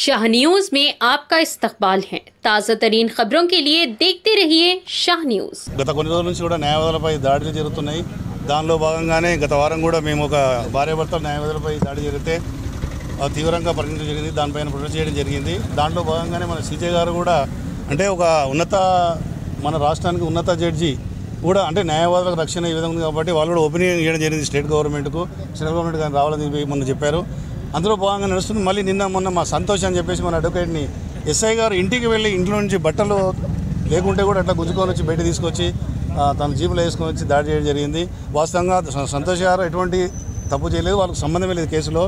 Shah news में आपका इस्तकबाल है। ताज़ा तरीन खबरों के लिए देखते रहिए शाह न्यूज। గత కొన్ని రోజుల నుంచి కూడా న్యాయవాదులపై దాడులు జరుగుతున్నాయి। దానిలో భాగంగానే గత వారం కూడా మేము ఒక భార్యాభర్తల న్యాయవాదులపై దాడి జరిగితే తీవ్రంగా పరిగణించడం జరిగింది, దానిపైన ప్రొటెస్ట్ చేయడం జరిగింది। దాంట్లో భాగంగానే మన సీజే గారు కూడా అంటే ఒక మన రాష్ట్రానికి ఉన్నత జడ్జి కూడా అంటే న్యాయవాదులకు రక్షణ ఈ విధంగా ఉంది కాబట్టి వాళ్ళు కూడా ఒపీనియన్ ఇవ్వడం జరిగింది స్టేట్ గవర్నమెంట్ కానీ రావాలని మొన్న చెప్పారు। అందులో భాగంగా నడుస్తుంది। మళ్ళీ మొన్న మా సంతోష్ అని చెప్పేసి మన అడ్వకేట్ని ఎస్ఐ గారు ఇంటికి వెళ్ళి ఇంట్లో నుంచి బట్టలు లేకుంటే కూడా అట్లా గుంజుకొని వచ్చి బయట తీసుకొచ్చి తన జీపులో వేసుకొని వచ్చి దాడి చేయడం జరిగింది। వాస్తవంగా సంతోష్ గారు ఎటువంటి తప్పు చేయలేదు, వాళ్ళకి సంబంధమే లేదు కేసులో।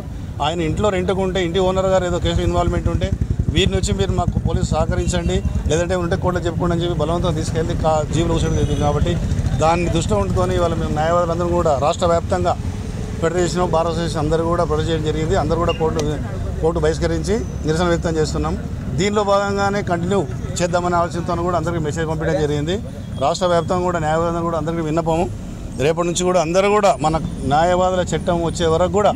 ఆయన ఇంట్లో రెంట్కు ఉంటే ఇంటి ఓనర్ గారు ఏదో కేసులో ఇన్వాల్వ్మెంట్ ఉంటే వీరిని వచ్చి మీరు మాకు పోలీసు సహకరించండి లేదంటే ఉంటే కోర్టులో చెప్పుకోండి అని చెప్పి బలవంతం తీసుకెళ్ళి జీవులు కూర్చోడం జరిగింది। కాబట్టి దాన్ని దృష్టిలో ఉంచుకొని వాళ్ళ మేము న్యాయవాదులందరూ కూడా రాష్ట్ర వ్యాప్తంగా ఫెడరేషన్ బార్ అసోసియేషన్ అందరూ కూడా ప్రొటెస్ట్ చేయడం జరిగింది। అందరూ కూడా కోర్టు బహిష్కరించి నిరసన వ్యక్తం చేస్తున్నాం। దీనిలో భాగంగానే కంటిన్యూ చేద్దామనే ఆలోచనతో కూడా అందరికీ మెసేజ్ పంపించడం జరిగింది। రాష్ట్ర వ్యాప్తంగా కూడా న్యాయవాదులు కూడా అందరికీ విన్నపము, రేపటి నుంచి కూడా అందరూ కూడా మన న్యాయవాదుల చట్టం వచ్చే వరకు కూడా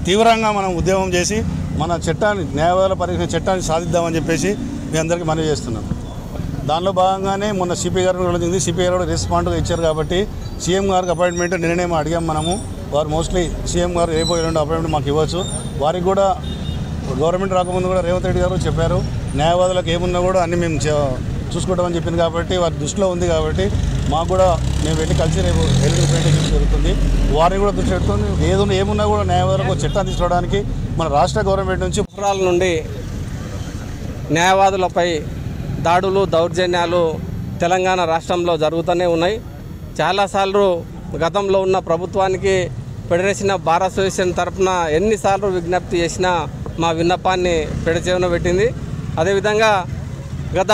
తీవ్రంగా మనం ఉద్యమం చేసి మన చట్టాన్ని న్యాయవాదుల పరిరక్షణ చట్టాన్ని సాధిద్దామని చెప్పేసి మీ అందరికీ మనవి చేస్తున్నాం। దానిలో భాగంగానే మొన్న సిపి గారు కూడా జరిగింది। సిపి గారు కూడా రెస్పాండ్గా ఇచ్చారు కాబట్టి సీఎం గారికి అపాయింట్మెంట్ నిన్ననే అడిగాం మనము। వారు మోస్ట్లీ సీఎం గారు రేపు ఎల్లుండి అపాయింట్మెంట్ మాకు ఇవ్వచ్చు। వారికి కూడా గవర్నమెంట్ రాకముందు కూడా రేవంత్ రెడ్డి గారు చెప్పారు న్యాయవాదులకు ఏమున్నా కూడా అన్నీ మేము చూసుకుంటామని చెప్పింది కాబట్టి వారి దృష్టిలో ఉంది కాబట్టి మాకు కూడా మేము వెళ్ళి కలిసి రేపు ఎల్లుండి ప్రెజెంటేషన్ జరుగుతుంది। వారిని కూడా దృష్టి పెడుతుంది ఏమున్నా కూడా న్యాయవాదులకు చట్టాన్ని తీసుకోవడానికి మన రాష్ట్ర గవర్నమెంట్ నుంచి నుండి న్యాయవాదులపై దాడులు దౌర్జన్యాలు తెలంగాణ రాష్ట్రంలో జరుగుతూనే ఉన్నాయి। చాలాసార్లు గతంలో ఉన్న ప్రభుత్వానికి ఫెడరేషన్ ఆఫ్ బార్ అసోసియేషన్ తరఫున ఎన్నిసార్లు విజ్ఞప్తి చేసినా మా విన్నపాన్ని పెడచెవిన పెట్టింది। అదేవిధంగా గత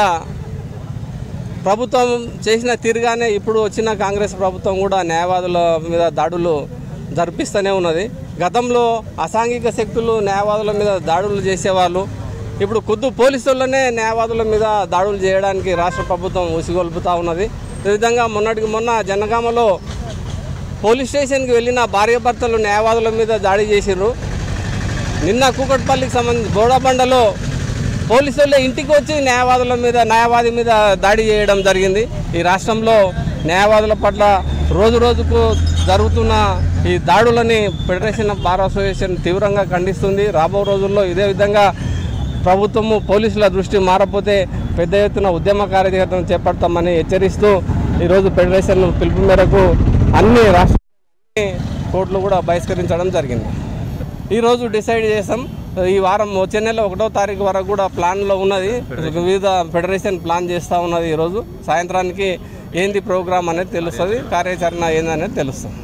ప్రభుత్వం చేసిన తీరుగానే ఇప్పుడు వచ్చిన కాంగ్రెస్ ప్రభుత్వం కూడా న్యాయవాదుల మీద దాడులు జరిపిస్తూనే ఉన్నది। గతంలో అసాంఘిక శక్తులు న్యాయవాదుల మీద దాడులు చేసేవాళ్ళు, ఇప్పుడు ఖుద్దు పోలీసుల్లోనే న్యాయవాదుల మీద దాడులు చేయడానికి రాష్ట్ర ప్రభుత్వం ఉసిగొల్పుతూ ఉన్నది। అదేవిధంగా మొన్నటికి మొన్న జనగామలో పోలీస్ స్టేషన్కి వెళ్ళిన భార్యాభర్తలు న్యాయవాదుల మీద దాడి చేసిర్రు। నిన్న కూకట్పల్లికి సంబంధించి బోడాబండలో పోలీసులే ఇంటికి వచ్చి న్యాయవాది మీద దాడి చేయడం జరిగింది। ఈ రాష్ట్రంలో న్యాయవాదుల పట్ల రోజు రోజుకు జరుగుతున్న ఈ దాడులని ఫెడరేషన్ ఆఫ్ బార్ అసోసియేషన్ తీవ్రంగా ఖండిస్తుంది। రాబో రోజుల్లో ఇదే విధంగా ప్రభుత్వము పోలీసుల దృష్టి మారపోతే పెద్ద ఎత్తున ఉద్యమ కార్యక్రమం చేపడతామని హెచ్చరిస్తూ ఈరోజు ఫెడరేషన్ పిలుపు మేరకు అన్ని రాష్ట్ర కోర్టులు కూడా బహిష్కరించడం జరిగింది। ఈరోజు డిసైడ్ చేసాం ఈ వారం వచ్చే నెల 1వ తారీఖు వరకు కూడా ప్లాన్లో ఉన్నది, వివిధ ఫెడరేషన్ ప్లాన్ చేస్తూ ఉన్నది। ఈరోజు సాయంత్రానికి ఏంది ప్రోగ్రామ్ అనేది తెలుస్తుంది, కార్యాచరణ ఏందనేది తెలుస్తుంది।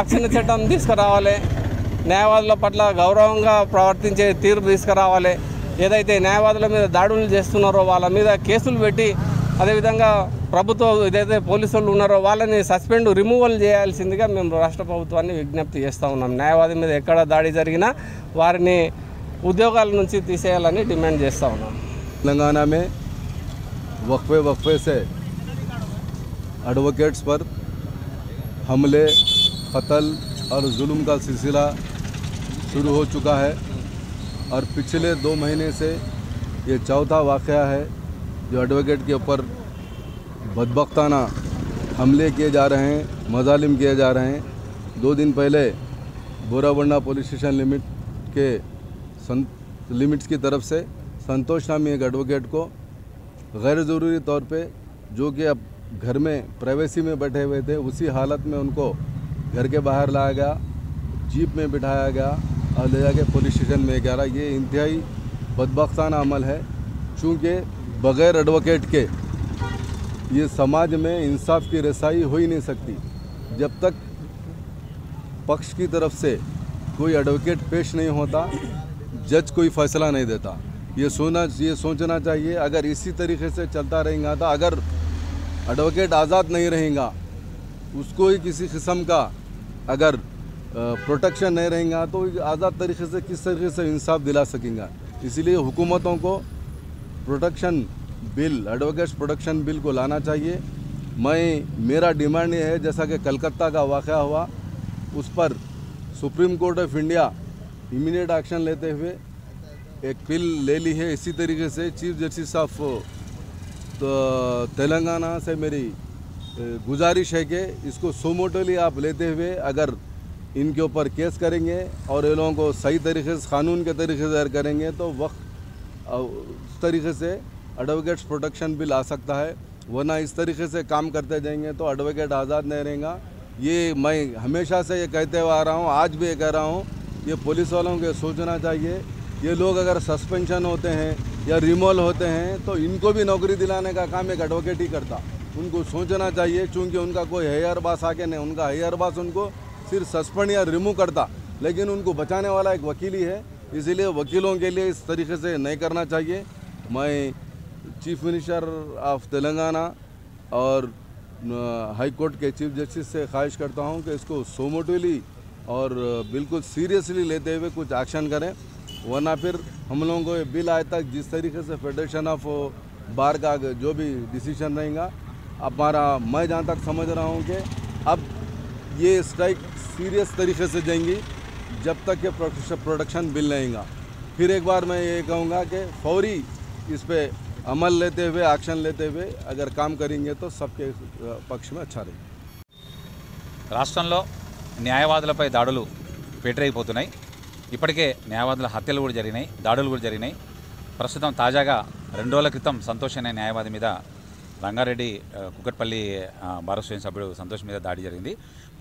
రక్షణ చట్టం తీసుకురావాలి, న్యాయవాదుల పట్ల గౌరవంగా ప్రవర్తించే తీర్పు తీసుకురావాలి। ఏదైతే న్యాయవాదుల మీద దాడులు చేస్తున్నారో వాళ్ళ మీద కేసులు పెట్టి అదేవిధంగా ప్రభుత్వం ఏదైతే పోలీసులు ఉన్నారో వాళ్ళని రిమూవల్ చేయాల్సిందిగా మేము రాష్ట్ర ప్రభుత్వాన్ని విజ్ఞప్తి చేస్తూ ఉన్నాం। న్యాయవాది మీద ఎక్కడ దాడి జరిగినా వారిని ఉద్యోగాల నుంచి తీసేయాలని డిమాండ్ చేస్తూ ఉన్నాం। तेलंगाना में वक्फे से एडवोकेट्स पर हमले, कत्ल और जुल्म का सिलसिला शुरू हो चुका है और पिछले 2 महीने से ये चौथा वाक़या है जो एडवोकेट के ऊपर बदबख्ताना हमले किए जा रहे हैं, मजालिम किए जा रहे हैं। 2 दिन पहले बोराबंडा पुलिस स्टेशन लिमिट्स की तरफ से संतोष नामी एक एडवोकेट को गैर ज़रूरी तौर पे जो कि अब घर में प्राइवेसी में बैठे हुए थे उसी हालत में उनको घर के बाहर लाया गया, जीप में बिठाया गया और ले जाके पुलिस स्टेशन में गया। ये इंतहाई बदबख्ताना अमल है, चूँकि बग़ैर एडवोकेट के ये समाज में इंसाफ की रसाई हो ही नहीं सकती। जब तक पक्ष की तरफ से कोई एडवोकेट पेश नहीं होता, जज कोई फ़ैसला नहीं देता। ये सोचना चाहिए अगर इसी तरीके से चलता रहेगा तो अगर एडवोकेट आज़ाद नहीं रहेगा, उसको ही किसी किस्म का अगर प्रोटेक्शन नहीं रहेगा तो आज़ाद तरीके से किस तरीके से इंसाफ दिला सकेंगे। इसलिए हुकूमतों को protection bill, advocates protection bill को लाना चाहिए। मेरा डिमांड ये है जैसा कि कलकत्ता का वाक़या हुआ उस पर supreme court of India immediate action लेते हुए एक पिल ले ली है। इसी तरीके से चीफ जस्टिस ऑफ तेलंगाना से मेरी गुजारिश है कि इसको सोमोटोली आप लेते हुए अगर इनके ऊपर केस करेंगे और ये लोगों को सही तरीके से कानून के तरीके से करेंगे तो वक्त उस तरीके से एडवोकेट्स प्रोटेक्शन बिल आ सकता है, वरना इस तरीके से काम करते जाएंगे तो एडवोकेट आज़ाद नहीं रहेगा। ये मैं हमेशा से ये कहते हुए आ रहा हूँ, आज भी ये कह रहा हूँ, ये पुलिस वालों को सोचना चाहिए। ये लोग अगर सस्पेंशन होते हैं या रिमूवल होते हैं तो इनको भी नौकरी दिलाने का काम एक एडवोकेट ही करता। उनको सोचना चाहिए, चूँकि उनका कोई हायर बास आके नहीं, उनका हायर बास उनको सिर्फ सस्पेंड या रिमूव करता, लेकिन उनको बचाने वाला एक वकील ही है। इसीलिए वकीलों के लिए इस तरीके से नहीं करना चाहिए। मैं चीफ मिनिस्टर ऑफ तेलंगाना और हाई कोर्ट के चीफ जस्टिस से ख्वाहिश करता हूं कि इसको सोमोटोली और बिल्कुल सीरियसली लेते हुए कुछ एक्शन करें, वरना फिर हम लोगों को ये बिल आए तक जिस तरीके से फेडरेशन ऑफ बार का जो भी डिसीजन रहेगा हमारा, मैं जहाँ तक समझ रहा हूँ कि अब ये स्ट्राइक सीरियस तरीके से जाएंगी जब तक ये प्रोडक्शन बिल नहीं आएगा। फिर एक बार मैं ये कहूँगा कि फौरी इस पे अमल लेते हुए, एक्शन लेते हुए अगर काम करेंगे तो सबके पक्ष में अच्छा रहेगा। రాష్ట్రంలో న్యాయవాదులపై దాడులు పేటరైపోతున్నాయి. ఇప్పటికే న్యాయవాదుల హత్యలు కూడా జరిగినాయి, దాడులు కూడా జరిగినాయి. ప్రస్తుతం తాజాగా 2 రోజుల క్రితం సంతోష్ అనే న్యాయవాది మీద రంగారెడ్డి కుక్కట్పల్లి బార్ అసోసియేషన్ సభ్యుడు సంతోష్ మీద దాడి జరిగింది.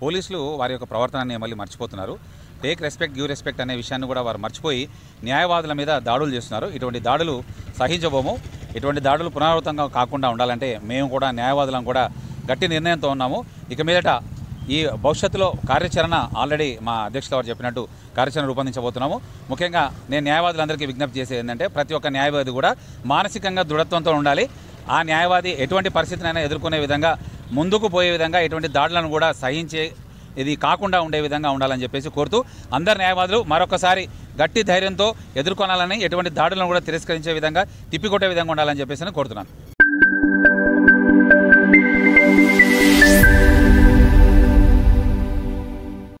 పోలీసులు వారి యొక్క ప్రవర్తనని మళ్ళీ మర్చిపోతున్నారు. టేక్ రెస్పెక్ట్ గివ్ రెస్పెక్ట్ అనే విషయాన్ని కూడా వారు మర్చిపోయి న్యాయవాదుల మీద దాడులు చేస్తున్నారు. ఇటువంటి దాడులు సహించబోము. ఇటువంటి దాడులు పునరావృతంగా కాకుండా ఉండాలంటే మేము కూడా న్యాయవాదులను కూడా గట్టి నిర్ణయంతో ఉన్నాము. ఇక మీదట ఈ భవిష్యత్తులో కార్యాచరణ ఆల్రెడీ మా అధ్యక్షుల వారు చెప్పినట్టు కార్యాచరణ రూపొందించబోతున్నాము. ముఖ్యంగా నేను న్యాయవాదులందరికీ విజ్ఞప్తి చేసేది ఏంటంటే ప్రతి ఒక్క న్యాయవాది కూడా మానసికంగా దృఢత్వంతో ఉండాలి. ఆ న్యాయవాది ఎటువంటి పరిస్థితినైనా ఎదుర్కొనే విధంగా, ముందుకు పోయే విధంగా, ఎటువంటి దాడులను కూడా సహించే ఇది కాకుండా ఉండే విధంగా ఉండాలని చెప్పేసి కోరుతూ అందరు న్యాయవాదులు మరొకసారి గట్టి ధైర్యంతో ఎదుర్కొనాలని, ఎటువంటి దాడులను కూడా తిరస్కరించే విధంగా, తిప్పికొట్టే విధంగా ఉండాలని చెప్పేసి కోరుతున్నాను.